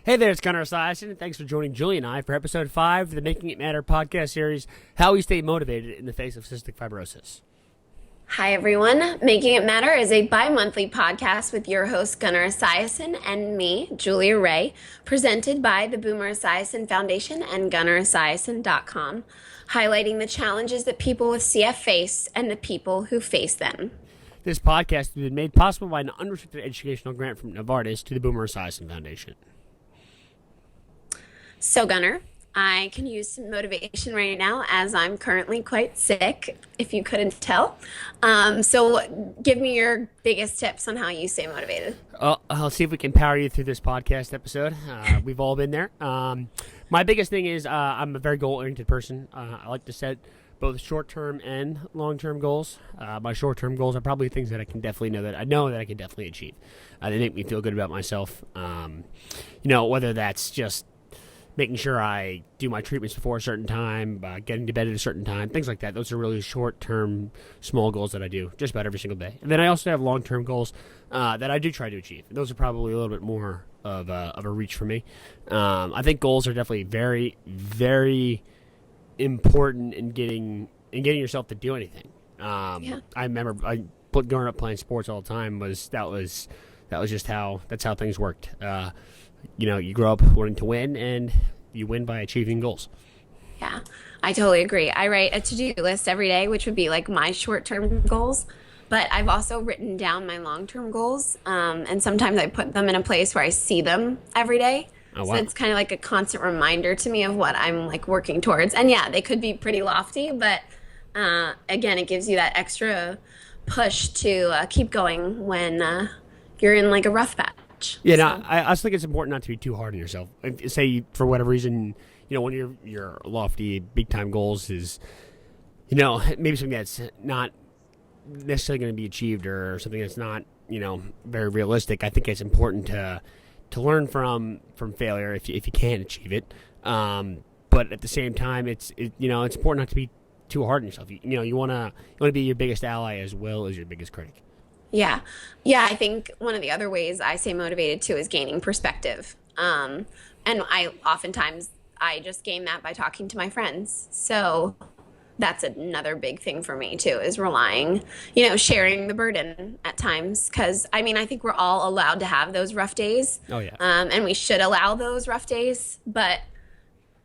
Hey there, it's Gunnar Esiason, and thanks for joining Julie and I for episode 5 of the Making It Matter podcast series, How We Stay Motivated in the Face of Cystic Fibrosis. Hi, everyone. Making It Matter is a bi-monthly podcast with your host, Gunnar Esiason, and me, Julia Ray, presented by the Boomer Esiason Foundation and GunnarEsiason.com, highlighting the challenges that people with CF face and the people who face them. This podcast has been made possible by an unrestricted educational grant from Novartis to the Boomer Esiason Foundation. So, Gunnar, I can use some motivation right now as I'm currently quite sick, if you couldn't tell. So give me your biggest tips on how you stay motivated. I'll see if we can power you through this podcast episode. We've all been there. My biggest thing is I'm a very goal-oriented person. I like to set both short-term and long-term goals. My short-term goals are probably things that I know that I can definitely achieve. They make me feel good about myself. Whether that's just making sure I do my treatments before a certain time, getting to bed at a certain time, things like that. Those are really short-term, small goals that I do just about every single day. And then I also have long-term goals that I do try to achieve. Those are probably a little bit more of a reach for me. I think goals are definitely very, very important in getting yourself to do anything. I remember growing up playing sports all the time. That was just how things worked. You grow up wanting to win, and you win by achieving goals. Yeah, I totally agree. I write a to-do list every day, which would be like my short-term goals, but I've also written down my long-term goals, and sometimes I put them in a place where I see them every day. Oh, wow. So it's kind of like a constant reminder to me of what I'm like working towards. And yeah, they could be pretty lofty, but again, it gives you that extra push to keep going when you're in like a rough patch. Yeah, no, I also think it's important not to be too hard on yourself. Say for whatever reason, one of your lofty, big time goals is, maybe something that's not necessarily going to be achieved or something that's not, very realistic. I think it's important to learn from failure if you can't achieve it. But at the same time, it's important not to be too hard on yourself. You want to be your biggest ally as well as your biggest critic. Yeah. I think one of the other ways I stay motivated too is gaining perspective. And I just gain that by talking to my friends. So that's another big thing for me too, is relying, sharing the burden at times. Cause I think we're all allowed to have those rough days. Oh yeah. And we should allow those rough days, but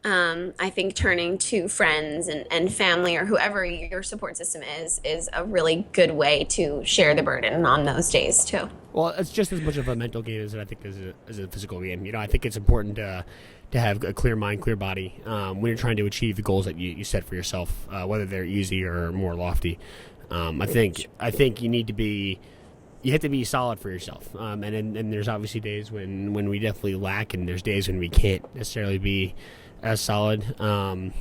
I think turning to friends and family or whoever your support system is a really good way to share the burden on those days too. Well, it's just as much of a mental game as I think as a physical game. I think it's important to have a clear mind, clear body when you're trying to achieve the goals that you set for yourself, whether they're easy or more lofty. I think you have to be solid for yourself. And there's obviously days when we definitely lack, and there's days when we can't necessarily be as solid. And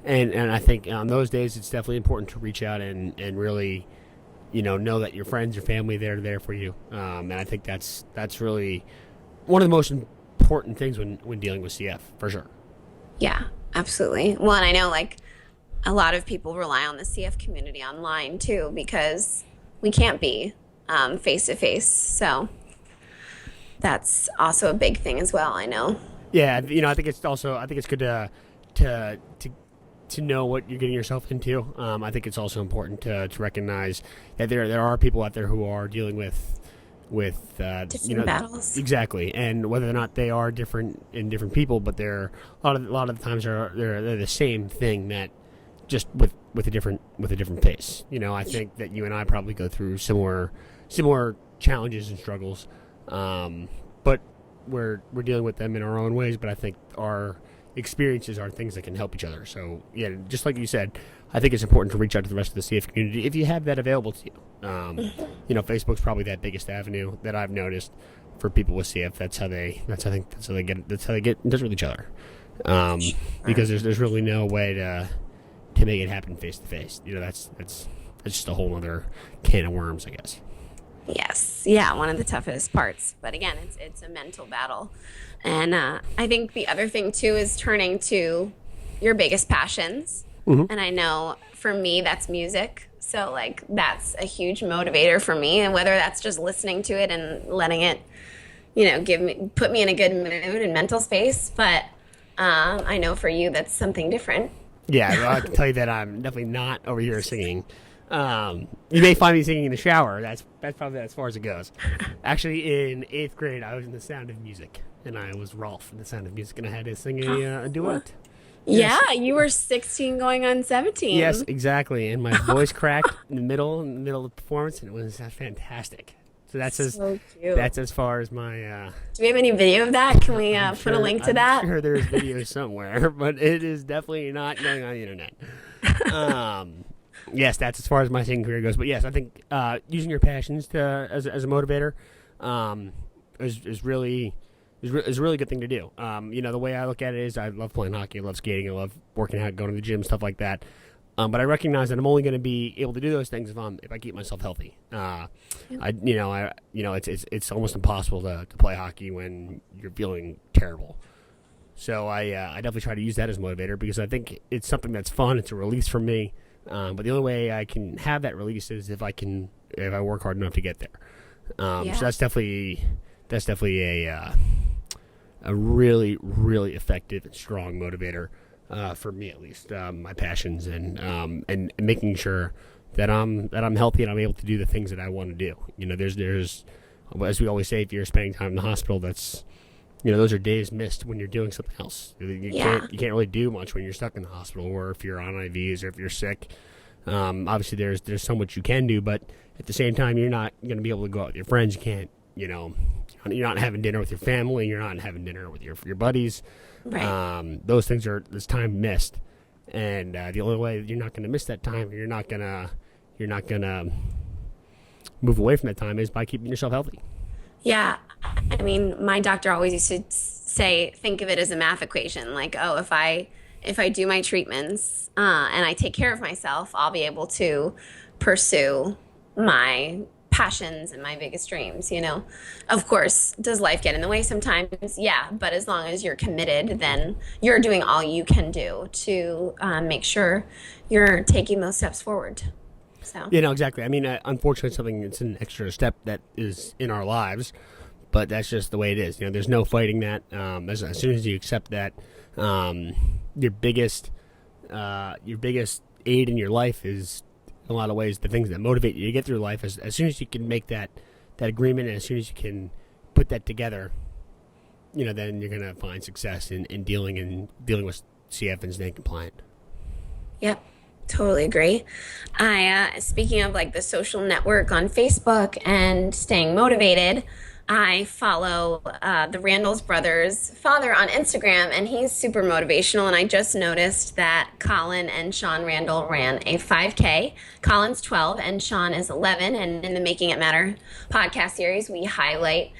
I think on those days it's definitely important to reach out and really, know that your friends, your family, they're there for you. And I think that's really one of the most important things when dealing with CF, for sure. Yeah, absolutely. Well, and I know like a lot of people rely on the CF community online too, because we can't be face to face. So that's also a big thing as well, I know. Yeah, I think it's good to know what you're getting yourself into. I think it's also important to recognize that there are people out there who are dealing with different battles. Exactly, and whether or not they are different in different people, but they're a lot of the times they're the same thing, that just with a different pace. I think that you and I probably go through similar challenges and struggles, but we're dealing with them in our own ways. But I think our experiences are things that can help each other. So yeah, just like you said, I think it's important to reach out to the rest of the CF community if you have that available to you. Facebook's probably that biggest avenue that I've noticed for people with CF. That's how they get in touch with each other. Because there's really no way to make it happen face to face. That's just a whole other can of worms, I guess. Yes. Yeah, one of the toughest parts. But again, it's a mental battle. And I think the other thing, too, is turning to your biggest passions. Mm-hmm. And I know for me, that's music. So, that's a huge motivator for me. And whether that's just listening to it and letting it, put me in a good mood and mental space. But I know for you, that's something different. Yeah, well, I can tell you that I'm definitely not over here singing. You may find me singing in the shower. That's probably as far as it goes. Actually, in 8th grade, I was in The Sound of Music, and I was Rolf in The Sound of Music, and I had to sing a duet. Yes. Yeah, you were 16 going on 17. Yes, exactly. And my voice cracked in the middle of the performance, and it was fantastic. So that's as far as my. Do we have any video of that? Can we put a link to that? I'm sure there's video somewhere, but it is definitely not going on the internet. Yes, that's as far as my singing career goes. But yes, I think using your passions as a motivator is really a really good thing to do. The way I look at it is I love playing hockey, I love skating, I love working out, going to the gym, stuff like that. But I recognize that I'm only going to be able to do those things if I keep myself healthy. It's almost impossible to play hockey when you're feeling terrible. So I definitely try to use that as a motivator because I think it's something that's fun. It's a release for me. But the only way I can have that release is if I work hard enough to get there. So that's definitely a really, really effective and strong motivator. For me at least, my passions and making sure that I'm healthy and I'm able to do the things that I want to do. There's as we always say, if you're spending time in the hospital, that's those are days missed when you're doing something else. You can't really do much when you're stuck in the hospital or if you're on IVs or if you're sick. Obviously, there's so much you can do, but at the same time, you're not going to be able to go out with your friends. You can't, you're not having dinner with your family. You're not having dinner with your buddies. Right. Those things there's time missed, and the only way you're not going to miss that time, you're not gonna move away from that time is by keeping yourself healthy. Yeah, I mean, my doctor always used to say, think of it as a math equation. Like, oh, if I do my treatments and I take care of myself, I'll be able to pursue my passions and my biggest dreams. Of course, does life get in the way sometimes? Yeah, but as long as you're committed, then you're doing all you can do to make sure you're taking those steps forward. So exactly. I mean, unfortunately, it's an extra step that is in our lives, but that's just the way it is. There's no fighting that. As soon as you accept that, your biggest aid in your life is, in a lot of ways, the things that motivate you to get through life. As soon as you can make that agreement, and as soon as you can put that together, then you're gonna find success in dealing with CF and staying compliant. Yep. Totally agree. Speaking of like the social network on Facebook and staying motivated, I follow the Randall's brothers' father on Instagram, and he's super motivational. And I just noticed that Colin and Sean Randall ran a 5K. Colin's 12 and Sean is 11. And in the Making It Matter podcast series, we highlight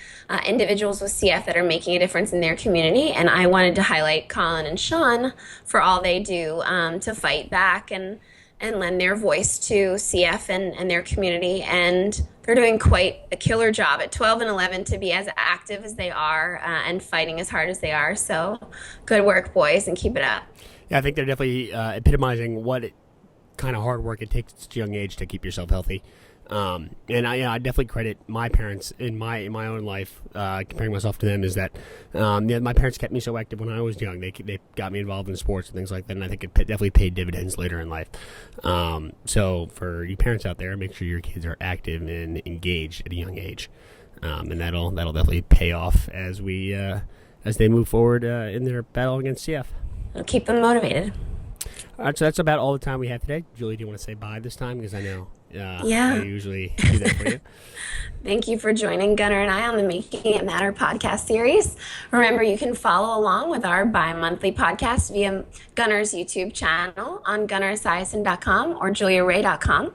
individuals with CF that are making a difference in their community. And I wanted to highlight Colin and Sean for all they do to fight back and lend their voice to CF and their community. And they're doing quite a killer job at 12 and 11 to be as active as they are and fighting as hard as they are. So good work, boys, and keep it up. Yeah, I think they're definitely epitomizing what kind of hard work it takes at such a young age to keep yourself healthy. And I definitely credit my parents in my own life, comparing myself to them, is that my parents kept me so active when I was young. They got me involved in sports and things like that, and I think it definitely paid dividends later in life. So for you parents out there, make sure your kids are active and engaged at a young age, and that'll definitely pay off as they move forward in their battle against CF. It'll keep them motivated. All right, so that's about all the time we have today. Julie, do you want to say bye this time? Because I know I usually do that for you. Thank you for joining Gunnar and I on the Making It Matter podcast series. Remember, you can follow along with our bi-monthly podcast via Gunnar's YouTube channel on GunnarEsiason.com or JuliaRay.com.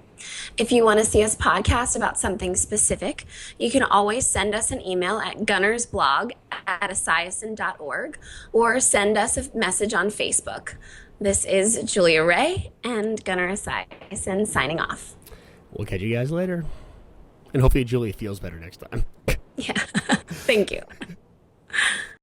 If you want to see us podcast about something specific, you can always send us an email at gunnarsblog@esiason.org or send us a message on Facebook. This is Julia Ray and Gunnar Esiason signing off. We'll catch you guys later. And hopefully Julia feels better next time. Yeah. Thank you.